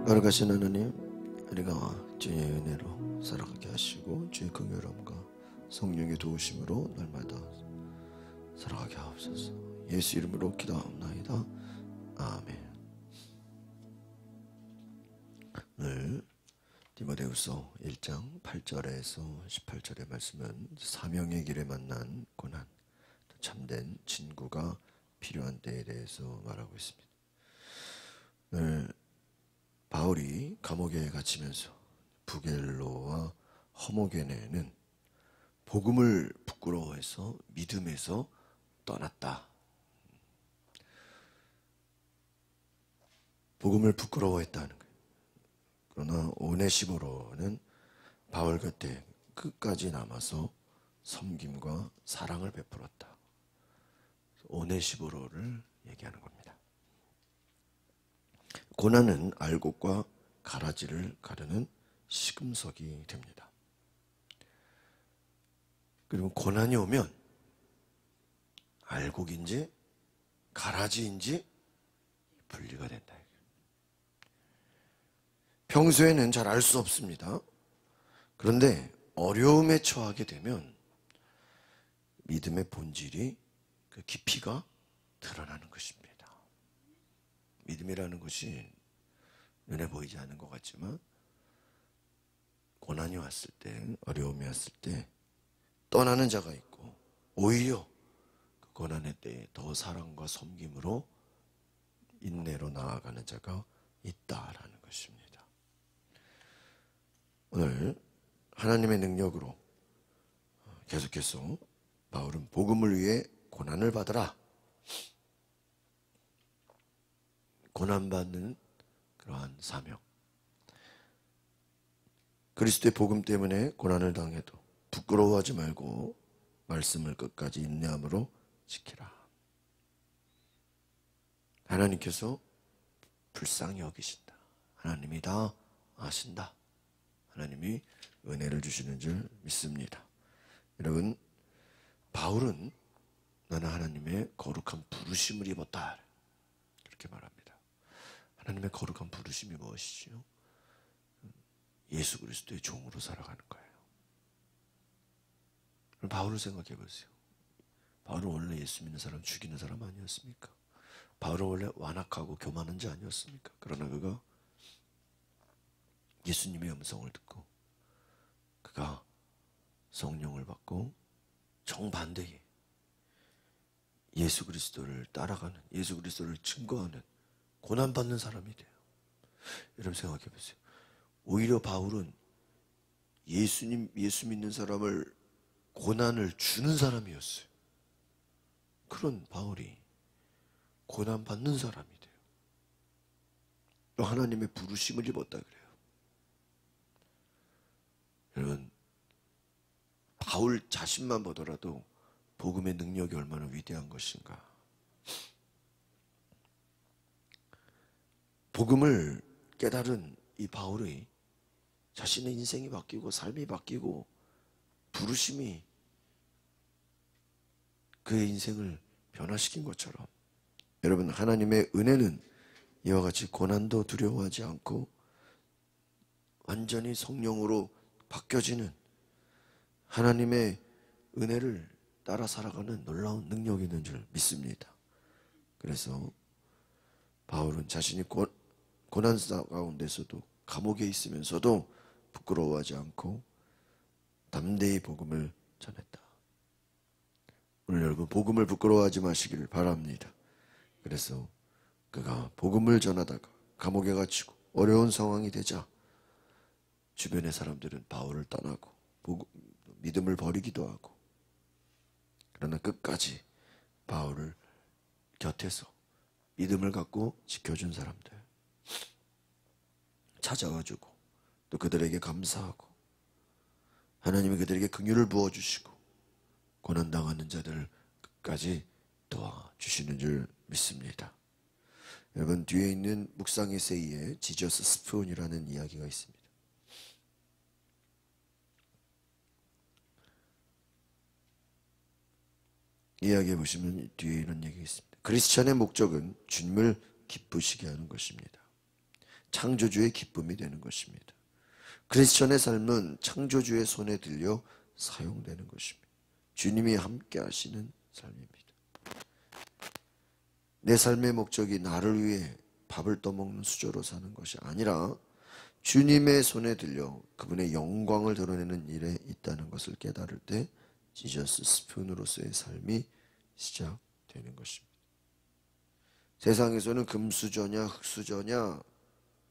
거룩하신 하나님, 우리가 주의 은혜로 살아가게 하시고 주의 긍휼함과 성령의 도우심으로 날마다 살아가게 하옵소서. 예수 이름으로 기도하옵나이다. 아멘. 오늘 디모데후서 1장 8절에서 18절의 말씀은 사명의 길에 만난 고난, 참된 친구가 필요한 때에 대해서 말하고 있습니다. 오늘 바울이 감옥에 갇히면서 부겔로와 허모게네는 복음을 부끄러워해서 믿음에서 떠났다. 복음을 부끄러워했다는 거예요. 그러나 오네시모로는 바울 곁에 끝까지 남아서 섬김과 사랑을 베풀었다. 오네시모로를 얘기하는 겁니다. 고난은 알곡과 가라지를 가르는 시금석이 됩니다. 그리고 고난이 오면 알곡인지 가라지인지 분리가 된다. 평소에는 잘 알 수 없습니다. 그런데 어려움에 처하게 되면 믿음의 본질이, 그 깊이가 드러나는 것입니다. 믿음이라는 것이 눈에 보이지 않는 것 같지만 고난이 왔을 때, 어려움이 왔을 때 떠나는 자가 있고, 오히려 그 고난의 때에 더 사랑과 섬김으로 인내로 나아가는 자가 있다라는 것입니다. 오늘 하나님의 능력으로 계속해서 바울은 복음을 위해 고난을 받으라, 고난받는 그러한 사명, 그리스도의 복음 때문에 고난을 당해도 부끄러워하지 말고 말씀을 끝까지 인내함으로 지키라. 하나님께서 불쌍히 여기신다. 하나님이 다 아신다. 하나님이 은혜를 주시는 줄 믿습니다. 여러분, 바울은 나는 하나님의 거룩한 부르심을 입었다, 그렇게 말합니다. 하나님의 거룩한 부르심이 무엇이지요? 예수 그리스도의 종으로 살아가는 거예요. 바울을 생각해 보세요. 바울은 원래 예수 믿는 사람 죽이는 사람 아니었습니까? 바울은 원래 완악하고 교만한 자 아니었습니까? 그러나 그가 예수님의 음성을 듣고 그가 성령을 받고 정반대에 예수 그리스도를 따라가는, 예수 그리스도를 증거하는 고난받는 사람이 돼요. 여러분 생각해 보세요. 오히려 바울은 예수 믿는 사람을 고난을 주는 사람이었어요. 그런 바울이 고난받는 사람이 돼요. 또 하나님의 부르심을 입었다 그래요. 여러분, 바울 자신만 보더라도 복음의 능력이 얼마나 위대한 것인가. 복음을 깨달은 이 바울의 자신의 인생이 바뀌고 삶이 바뀌고 부르심이 그의 인생을 변화시킨 것처럼, 여러분, 하나님의 은혜는 이와 같이 고난도 두려워하지 않고 완전히 성령으로 바뀌어지는 하나님의 은혜를 따라 살아가는 놀라운 능력이 있는 줄 믿습니다. 그래서 바울은 자신이 고난 가운데서도, 감옥에 있으면서도 부끄러워하지 않고 담대히 복음을 전했다. 오늘 여러분, 복음을 부끄러워하지 마시기를 바랍니다. 그래서 그가 복음을 전하다가 감옥에 갇히고 어려운 상황이 되자 주변의 사람들은 바울을 떠나고 믿음을 버리기도 하고, 그러나 끝까지 바울을 곁에서 믿음을 갖고 지켜준 사람들 찾아와주고, 또 그들에게 감사하고 하나님이 그들에게 긍휼을 부어주시고 고난당하는 자들을 끝까지 도와주시는 줄 믿습니다. 여러분, 뒤에 있는 묵상 에세이에 지저스 스푼이라는 이야기가 있습니다. 이야기해 보시면 뒤에 이런 얘기가 있습니다. 크리스찬의 목적은 주님을 기쁘시게 하는 것입니다. 창조주의 기쁨이 되는 것입니다. 크리스천의 삶은 창조주의 손에 들려 사용되는 것입니다. 주님이 함께 하시는 삶입니다. 내 삶의 목적이 나를 위해 밥을 떠먹는 수저로 사는 것이 아니라 주님의 손에 들려 그분의 영광을 드러내는 일에 있다는 것을 깨달을 때 지저스 스푼으로서의 삶이 시작되는 것입니다. 세상에서는 금수저냐 흙수저냐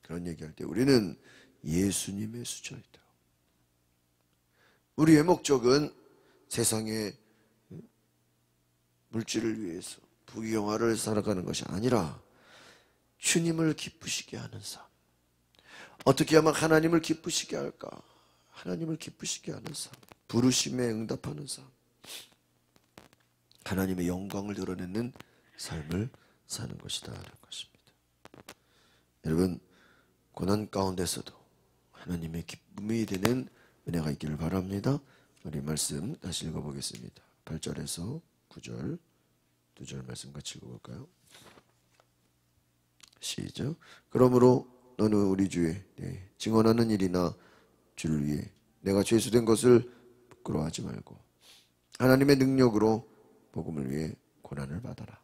그런 얘기할 때 우리는 예수님의 수저이다. 우리의 목적은 세상의 물질을 위해서 부귀영화를 살아가는 것이 아니라 주님을 기쁘시게 하는 삶. 어떻게 하면 하나님을 기쁘시게 할까? 하나님을 기쁘시게 하는 삶. 부르심에 응답하는 삶. 하나님의 영광을 드러내는 삶을 사는 것이다 하는 것입니다. 여러분, 고난 가운데서도 하나님의 기쁨이 되는 은혜가 있기를 바랍니다. 우리 말씀 다시 읽어보겠습니다. 8절에서 9절, 2절 말씀 같이 읽어볼까요? 시작. 그러므로 너는 우리 주의 증언하는 일이나 주를 위해 내가 죄수된 것을 부끄러워하지 말고 하나님의 능력으로 복음을 위해 고난을 받아라.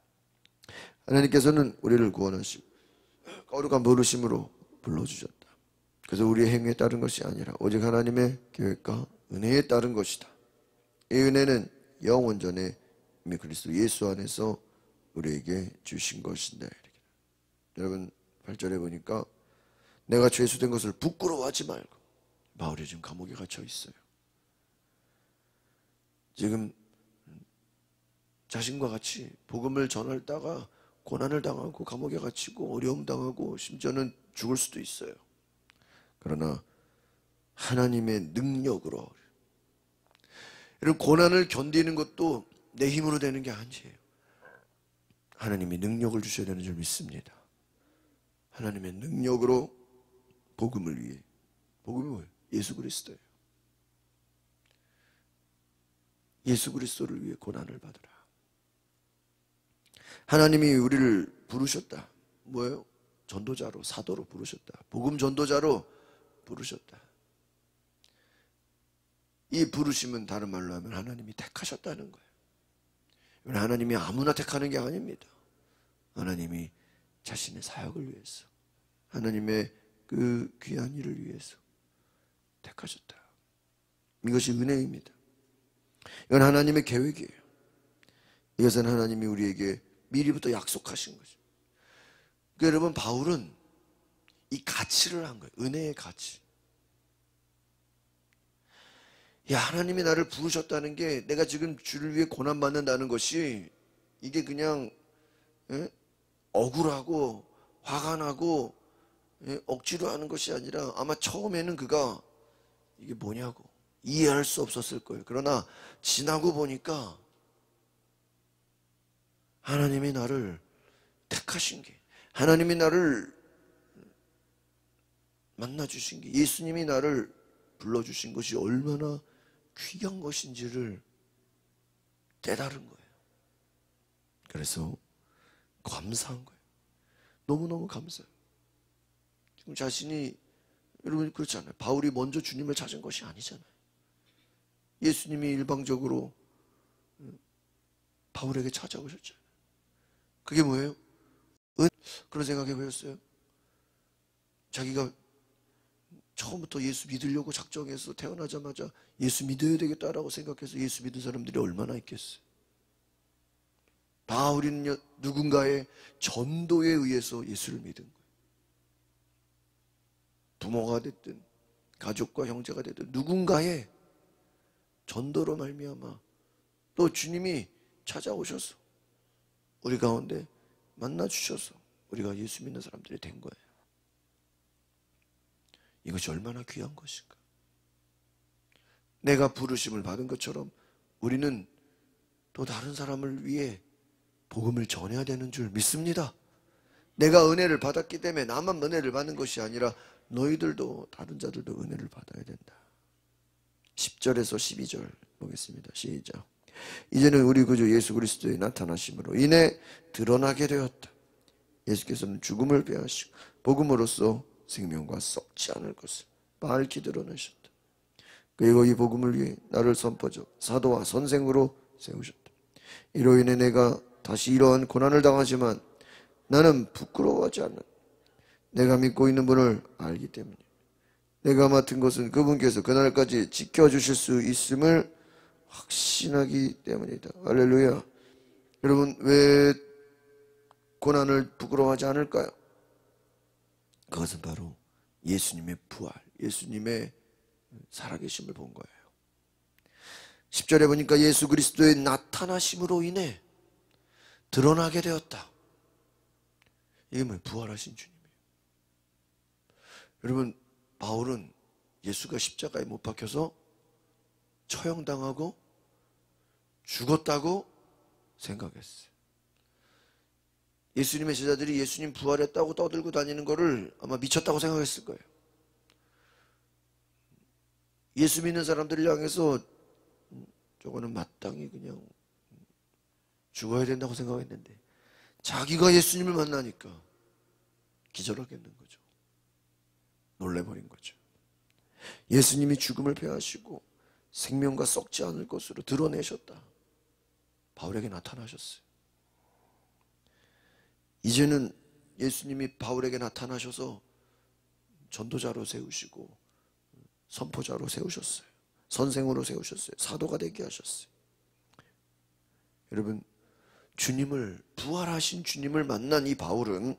하나님께서는 우리를 구원하시고 거룩한 부르심으로 불러주셨다. 그래서 우리의 행위에 따른 것이 아니라 오직 하나님의 계획과 은혜에 따른 것이다. 이 은혜는 영원전에 이미 그리스도 예수 안에서 우리에게 주신 것인데, 여러분 8절에 보니까 내가 죄수된 것을 부끄러워하지 말고, 바울이 지금 감옥에 갇혀 있어요. 지금 자신과 같이 복음을 전하다가 고난을 당하고 감옥에 갇히고 어려움 당하고 심지어는 죽을 수도 있어요. 그러나 하나님의 능력으로, 이런 고난을 견디는 것도 내 힘으로 되는 게 아니에요. 하나님이 능력을 주셔야 되는 줄 믿습니다. 하나님의 능력으로 복음을 위해, 복음이 뭐예요? 예수 그리스도예요. 예수 그리스도를 위해 고난을 받으라. 하나님이 우리를 부르셨다. 뭐예요? 전도자로, 사도로 부르셨다. 복음 전도자로 부르셨다. 이 부르심은 다른 말로 하면 하나님이 택하셨다는 거예요. 하나님이 아무나 택하는 게 아닙니다. 하나님이 자신의 사역을 위해서, 하나님의 그 귀한 일을 위해서 택하셨다. 이것이 은혜입니다. 이건 하나님의 계획이에요. 이것은 하나님이 우리에게 미리부터 약속하신 거죠. 그러니까 여러분, 바울은 이 가치를 한 거예요. 은혜의 가치. 야, 하나님이 나를 부르셨다는 게, 내가 지금 주를 위해 고난받는다는 것이 이게 그냥 억울하고 화가 나고 억지로 하는 것이 아니라, 아마 처음에는 그가 이게 뭐냐고 이해할 수 없었을 거예요. 그러나 지나고 보니까 하나님이 나를 택하신 게, 하나님이 나를 만나주신 게, 예수님이 나를 불러주신 것이 얼마나 귀한 것인지를 깨달은 거예요. 그래서 감사한 거예요. 너무너무 감사해요. 지금 자신이, 여러분 그렇잖아요. 바울이 먼저 주님을 찾은 것이 아니잖아요. 예수님이 일방적으로 바울에게 찾아오셨잖아요. 그게 뭐예요? 그런 생각해 보셨어요? 자기가 처음부터 예수 믿으려고 작정해서 태어나자마자 예수 믿어야 되겠다라고 생각해서 예수 믿은 사람들이 얼마나 있겠어요? 다 우리는 누군가의 전도에 의해서 예수를 믿은 거예요. 부모가 됐든 가족과 형제가 됐든 누군가의 전도로 말미암아 또 주님이 찾아오셔서 우리 가운데 만나주셔서 우리가 예수 믿는 사람들이 된 거예요. 이것이 얼마나 귀한 것인가. 내가 부르심을 받은 것처럼 우리는 또 다른 사람을 위해 복음을 전해야 되는 줄 믿습니다. 내가 은혜를 받았기 때문에 나만 은혜를 받는 것이 아니라 너희들도, 다른 자들도 은혜를 받아야 된다. 10절에서 12절 보겠습니다. 시작. 이제는 우리 구주 예수 그리스도의 나타나심으로 인해 드러나게 되었다. 예수께서는 죽음을 패하시고 복음으로써 생명과 썩지 않을 것을 밝히 드러내셨다. 그리고 이 복음을 위해 나를 선포적 사도와 선생으로 세우셨다. 이로 인해 내가 다시 이러한 고난을 당하지만 나는 부끄러워하지 않는다. 내가 믿고 있는 분을 알기 때문에 내가 맡은 것은 그분께서 그날까지 지켜주실 수 있음을 확신하기 때문이다. 할렐루야. 여러분, 왜 고난을 부끄러워하지 않을까요? 그것은 바로 예수님의 부활, 예수님의 살아계심을 본 거예요. 10절에 보니까 예수 그리스도의 나타나심으로 인해 드러나게 되었다. 이게 뭐예요? 부활하신 주님이에요. 여러분, 바울은 예수가 십자가에 못 박혀서 처형당하고 죽었다고 생각했어요. 예수님의 제자들이 예수님 부활했다고 떠들고 다니는 거를 아마 미쳤다고 생각했을 거예요. 예수 믿는 사람들을 향해서 저거는 마땅히 그냥 죽어야 된다고 생각했는데 자기가 예수님을 만나니까 기절하겠는 거죠. 놀래버린 거죠. 예수님이 죽음을 패하시고 생명과 썩지 않을 것으로 드러내셨다. 바울에게 나타나셨어요. 이제는 예수님이 바울에게 나타나셔서 전도자로 세우시고 선포자로 세우셨어요. 선생으로 세우셨어요. 사도가 되게 하셨어요. 여러분, 주님을, 부활하신 주님을 만난 이 바울은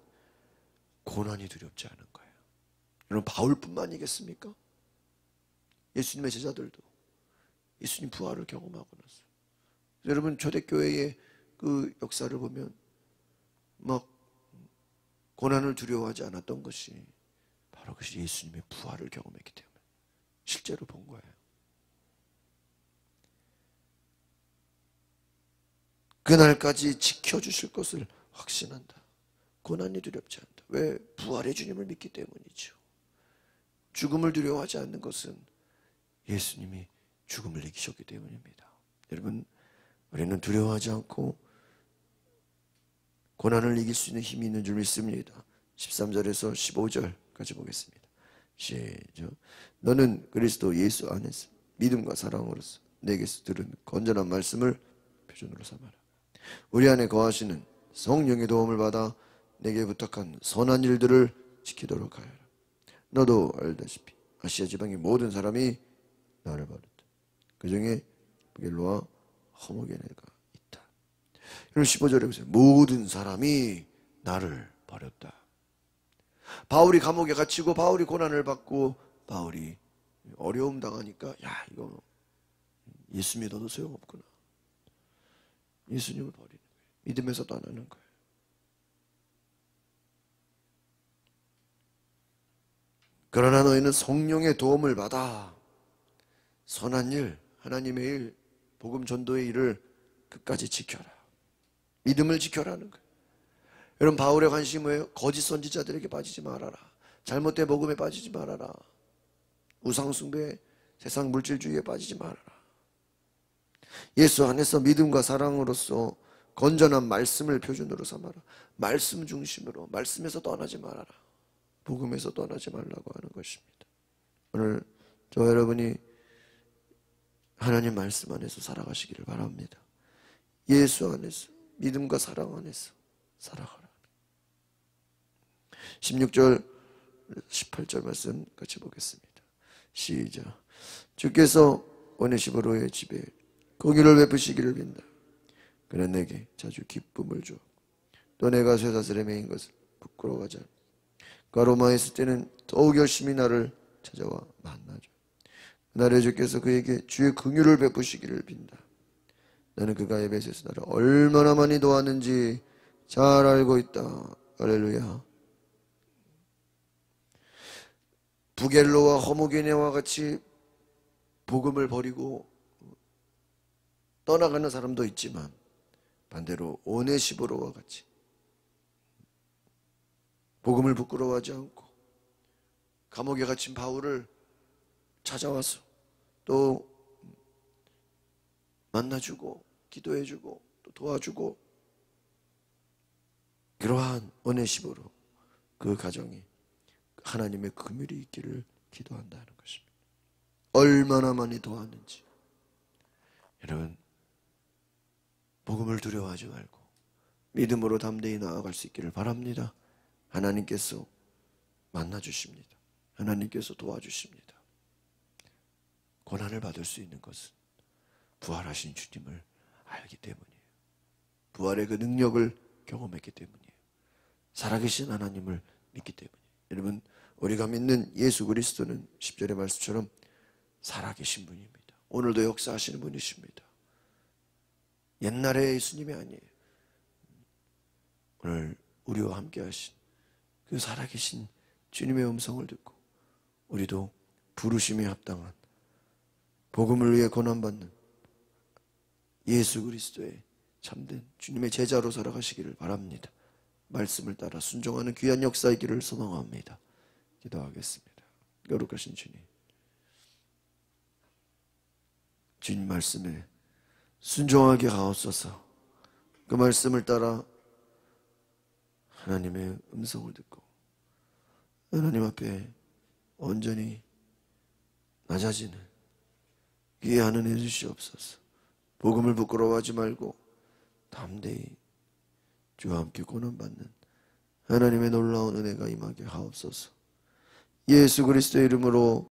고난이 두렵지 않은 거예요. 여러분, 바울뿐만이겠습니까? 예수님의 제자들도 예수님 부활을 경험하고 났어요. 여러분, 초대교회의 그 역사를 보면 막 고난을 두려워하지 않았던 것이 바로 그것이 예수님의 부활을 경험했기 때문에 실제로 본 거예요. 그날까지 지켜주실 것을 확신한다. 고난이 두렵지 않다. 왜? 부활의 주님을 믿기 때문이죠. 죽음을 두려워하지 않는 것은 예수님이 죽음을 이기셨기 때문입니다. 여러분, 우리는 두려워하지 않고 고난을 이길 수 있는 힘이 있는 줄 믿습니다. 13절에서 15절까지 보겠습니다. 시작. 너는 그리스도 예수 안에서 믿음과 사랑으로서 내게서 들은 건전한 말씀을 표준으로 삼아라. 우리 안에 거하시는 성령의 도움을 받아 내게 부탁한 선한 일들을 지키도록 하여라. 너도 알다시피 아시아 지방의 모든 사람이 나를 버렸다. 그 중에 부겔로와 허모게네가 있다. 그럼 15절에 보세요. 모든 사람이 나를 버렸다. 바울이 감옥에 갇히고 바울이 고난을 받고 바울이 어려움 당하니까 야, 이거 예수 믿어도 소용없구나. 예수님을 버리는 거예요. 믿음에서 떠나는 거예요. 그러나 너희는 성령의 도움을 받아 선한 일, 하나님의 일, 복음 전도의 일을 끝까지 지켜라. 믿음을 지켜라는 거예요. 여러분, 바울의 관심이 뭐예요? 거짓 선지자들에게 빠지지 말아라. 잘못된 복음에 빠지지 말아라. 우상숭배, 세상 물질주의에 빠지지 말아라. 예수 안에서 믿음과 사랑으로서 건전한 말씀을 표준으로 삼아라. 말씀 중심으로, 말씀에서 떠나지 말아라. 복음에서 떠나지 말라고 하는 것입니다. 오늘 저와 여러분이 하나님 말씀 안에서 살아가시기를 바랍니다. 예수 안에서, 믿음과 사랑 안에서 살아가라. 16절, 18절 말씀 같이 보겠습니다. 시작. 주께서 오네시모로의 집에 공의를 베푸시기를 빈다. 그는 내게 자주 기쁨을 줘. 또 내가 쇠사슬에 매인 것을 부끄러워하지 않아. 그가 로마에 있을 때는 더욱 열심히 나를 찾아와 만나줘. 그날에 주께서 그에게 주의 긍휼을 베푸시기를 빈다. 나는 그가 에베소에서 나를 얼마나 많이 도왔는지 잘 알고 있다. 할렐루야. 부겔로와 허모게네와 같이 복음을 버리고 떠나가는 사람도 있지만 반대로 오네시모로와 같이 복음을 부끄러워하지 않고 감옥에 갇힌 바울을 찾아와서 또 만나주고 기도해주고 또 도와주고, 그러한 오네시모로 그 가정이 하나님의 긍휼이 있기를 기도한다는 것입니다. 얼마나 많이 도왔는지. 여러분, 복음을 두려워하지 말고 믿음으로 담대히 나아갈 수 있기를 바랍니다. 하나님께서 만나주십니다. 하나님께서 도와주십니다. 고난을 받을 수 있는 것은 부활하신 주님을 알기 때문이에요. 부활의 그 능력을 경험했기 때문이에요. 살아계신 하나님을 믿기 때문이에요. 여러분, 우리가 믿는 예수 그리스도는 10절의 말씀처럼 살아계신 분입니다. 오늘도 역사하시는 분이십니다. 옛날의 예수님이 아니에요. 오늘 우리와 함께 하신 그 살아계신 주님의 음성을 듣고 우리도 부르심에 합당한 복음을 위해 고난받는 예수 그리스도의 참된 주님의 제자로 살아가시기를 바랍니다. 말씀을 따라 순종하는 귀한 역사이기를 소망합니다. 기도하겠습니다. 거룩하신 주님, 주님 말씀에 순종하게 하옵소서. 그 말씀을 따라 하나님의 음성을 듣고 하나님 앞에 온전히 낮아지는 귀에 하는 해 주시옵소서. 복음을 부끄러워하지 말고 담대히 주와 함께 고난받는 하나님의 놀라운 은혜가 임하게 하옵소서. 예수 그리스도의 이름으로